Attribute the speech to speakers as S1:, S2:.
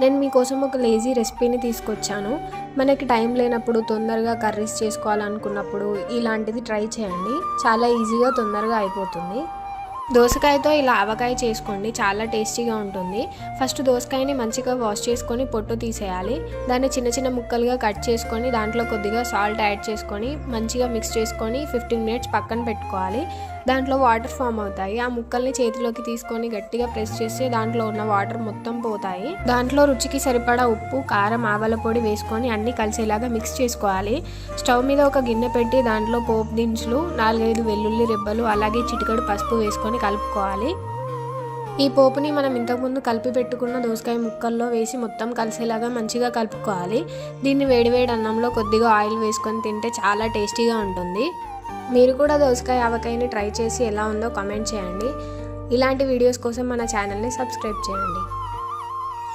S1: నేను మీకోసం ఒక లేజీ రెసిపీని తీసుకొచ్చాను. మనకి టైం లేనప్పుడు తొందరగా కర్రీస్ చేసుకోవాలనుకున్నప్పుడు ఇలాంటిది ట్రై చేయండి. చాలా ఈజీగా తొందరగా అయిపోతుంది. దోసకాయతో ఇలా ఆవకాయ చేసుకోండి, చాలా టేస్టీగా ఉంటుంది. ఫస్ట్ దోసకాయని మంచిగా వాష్ చేసుకొని పొట్టు తీసేయాలి. దాన్ని చిన్న చిన్న ముక్కలుగా కట్ చేసుకొని దాంట్లో కొద్దిగా సాల్ట్ యాడ్ చేసుకొని మంచిగా మిక్స్ చేసుకొని 15 మినిట్స్ పక్కన పెట్టుకోవాలి. దాంట్లో వాటర్ ఫామ్ అవుతాయి. ఆ ముక్కల్ని చేతిలోకి తీసుకొని గట్టిగా ప్రెస్ చేస్తే దాంట్లో ఉన్న వాటర్ మొత్తం పోతాయి. దాంట్లో రుచికి సరిపడా ఉప్పు, కారం, ఆవాల పొడి వేసుకొని అన్నీ కలిసేలాగా మిక్స్ చేసుకోవాలి. స్టవ్ మీద ఒక గిన్నె పెట్టి దాంట్లో పోపు దినుసులు, 4-5 వెల్లుల్లి రెబ్బలు, అలాగే చిటికెడు పసుపు వేసుకొని కలుపుకోవాలి. ఈ పోపుని మనం ఇంతకుముందు కలిపి పెట్టుకున్న దోసకాయ ముక్కల్లో వేసి మొత్తం కలిసేలాగా మంచిగా కలుపుకోవాలి. దీన్ని వేడివేడి అన్నంలో కొద్దిగా ఆయిల్ వేసుకొని తింటే చాలా టేస్టీగా ఉంటుంది. మీరు కూడా దోసకాయ ఆవకాయని ట్రై చేసి ఎలా ఉందో కామెంట్ చేయండి. ఇలాంటి వీడియోస్ కోసం మన ఛానల్ని సబ్స్క్రైబ్ చేయండి.